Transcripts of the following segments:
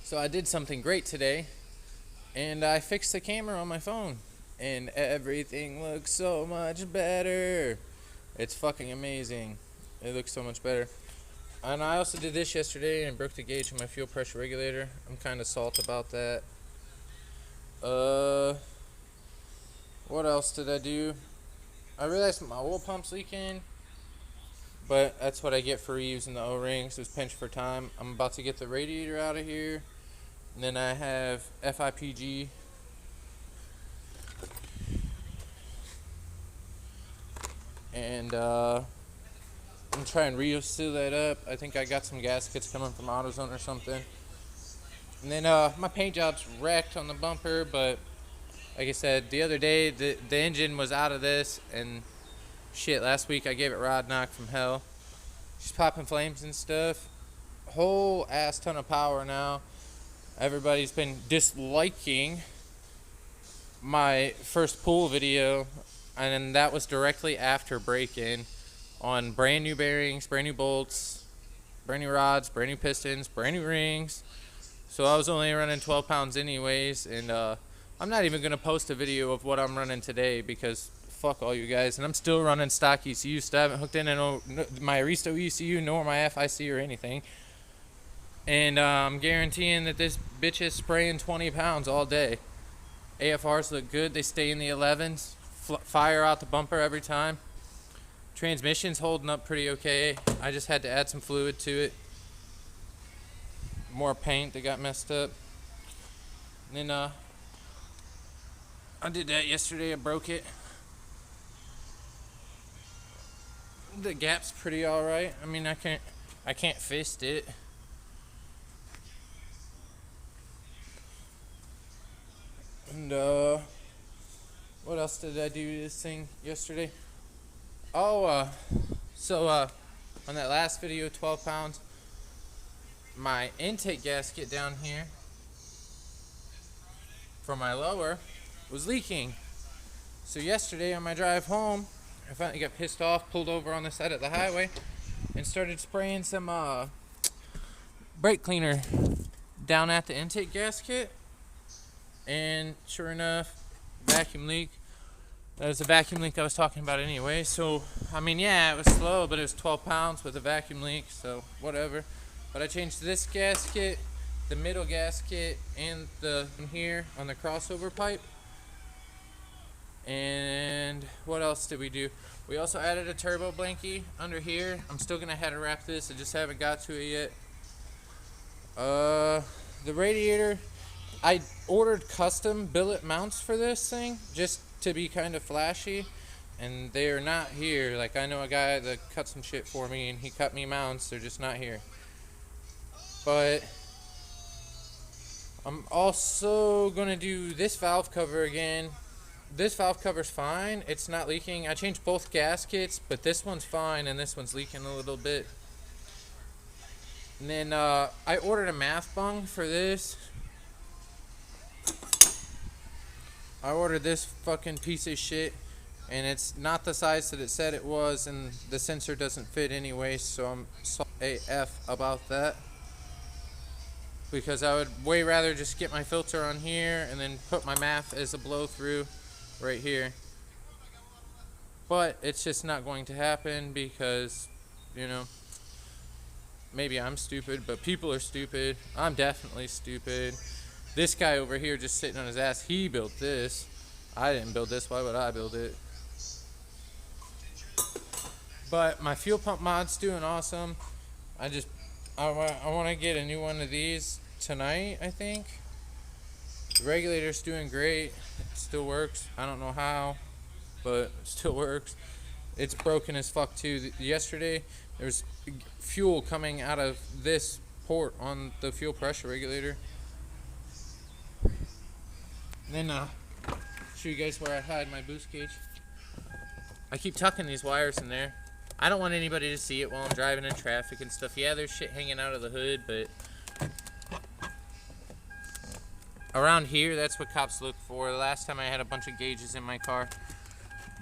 So I did something great today, and I fixed the camera on my phone, and everything looks so much better. It's fucking amazing. It looks so much better. And I also did this yesterday and broke the gauge on my fuel pressure regulator. I'm kind of salty about that. What else did I do? I realized my oil pump's leaking, but that's what I get for reusing the O-rings. It's pinch for time. I'm about to get the radiator out of here. And then I have FIPG. And I'm trying to re-seal that up. I think I got some gaskets coming from AutoZone or something. And then my paint job's wrecked on the bumper, but like I said, the other day the engine was out of this, and shit, last week I gave it rod knock from hell. She's popping flames and stuff. Whole ass ton of power now. Everybody's been disliking my first pool video, and that was directly after break-in on brand new bearings, brand new bolts, brand new rods, brand new pistons, brand new rings. So I was only running 12 pounds anyways, and I'm not even going to post a video of what I'm running today because fuck all you guys. And I'm still running stock ECU stuff. I haven't hooked in my Aristo ECU nor my FIC or anything. And I'm guaranteeing that this bitch is spraying 20 pounds all day. AFRs look good. They stay in the 11s. Fire out the bumper every time. Transmission's holding up pretty okay. I just had to add some fluid to it. More paint that got messed up. And then I did that yesterday. I broke it. The gap's pretty alright. I mean, I can't fist it. And what else did I do to this thing yesterday? Oh, so on that last video, 12 pounds, my intake gasket down here for my lower was leaking. So yesterday on my drive home, I finally got pissed off, pulled over on the side of the highway, and started spraying some brake cleaner down at the intake gasket. And sure enough, vacuum leak. That was the vacuum leak I was talking about anyway. So, I mean, yeah, it was slow, but it was 12 pounds with a vacuum leak, so whatever. But I changed this gasket, the middle gasket, and the here on the crossover pipe. And what else did we do? We also added a turbo blankie under here. I'm still gonna have to wrap this. I just haven't got to it yet. The radiator, I ordered custom billet mounts for this thing just to be kind of flashy, and they're not here. Like, I know a guy that cut some shit for me, and he cut me mounts. They're just not here. But I'm also gonna do this valve cover again. This valve cover's fine. It's not leaking. I changed both gaskets, but this one's fine, and this one's leaking a little bit. And then I ordered a math bung for this. I ordered this fucking piece of shit, and it's not the size that it said it was, and the sensor doesn't fit anyway, so I'm AF about that. Because I would way rather just get my filter on here and then put my math as a blow through right here. But it's just not going to happen because, you know, maybe I'm stupid, but people are stupid. I'm definitely stupid. This guy over here just sitting on his ass, he built this. I didn't build this, why would I build it? But my fuel pump mod's doing awesome. I want to get a new one of these tonight, I think. The regulator's doing great. It still works. I don't know how, but it still works. It's broken as fuck too. Yesterday, there was fuel coming out of this port on the fuel pressure regulator. And then show you guys where I hide my boost gauge. I keep tucking these wires in there. I don't want anybody to see it while I'm driving in traffic and stuff. Yeah, there's shit hanging out of the hood, but around here, that's what cops look for. The last time I had a bunch of gauges in my car,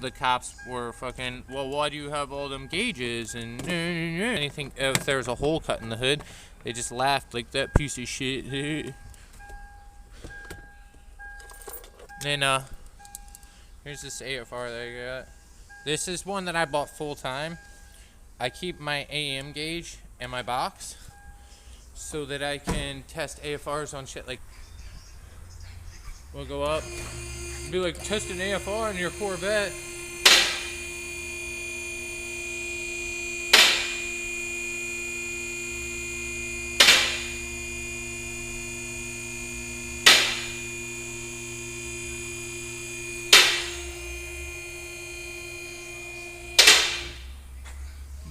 the cops were fucking, well, why do you have all them gauges and anything? If there was a hole cut in the hood, They just laughed like, that piece of shit. Then here's this AFR that I got. This is one that I bought full time. I keep my AM gauge in my box so that I can test AFRs on shit like. We'll go up, be like, test an AFR in your Corvette.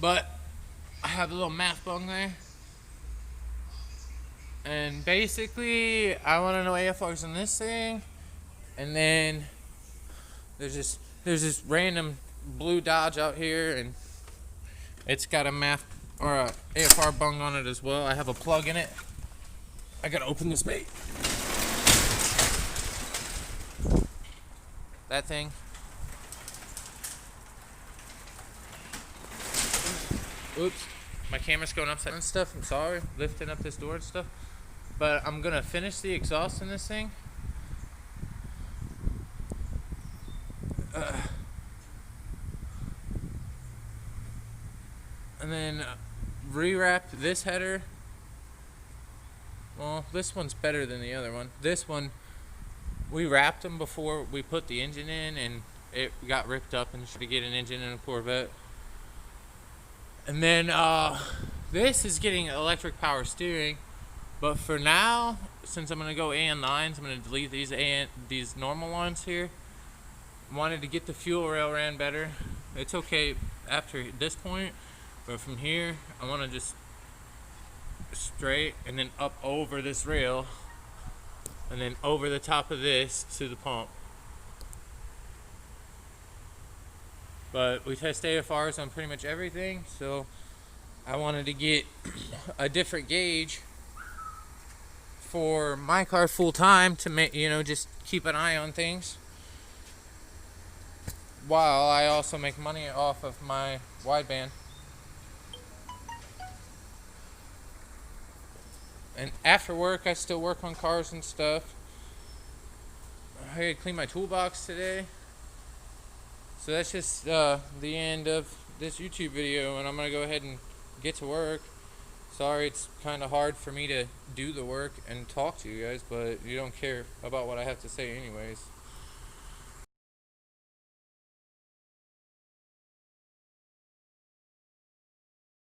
But I have a little math bung there. And basically, I want to know AFRs on this thing. And then there's this random blue Dodge out here, and it's got a math or a AFR bung on it as well. I have a plug in it. I gotta open this bait. That thing. Oops, my camera's going upside down and stuff. I'm sorry, lifting up this door and stuff. But I'm gonna finish the exhaust in this thing. And then rewrap this header. Well, this one's better than the other one. This one, we wrapped them before we put the engine in, and it got ripped up and should get an engine in a Corvette. And then this is getting electric power steering, but for now, since I'm gonna go AN lines, I'm gonna delete these normal lines here. Wanted to get the fuel rail ran better. It's okay after this point, but from here, I want to just straight and then up over this rail, and then over the top of this to the pump. But we test AFRs on pretty much everything, so I wanted to get a different gauge for my car full time to make, just keep an eye on things, while I also make money off of my wideband. And after work, I still work on cars and stuff. I had to clean my toolbox today. So that's just the end of this YouTube video, and I'm going to go ahead and get to work. Sorry, it's kind of hard for me to do the work and talk to you guys, but you don't care about what I have to say anyways.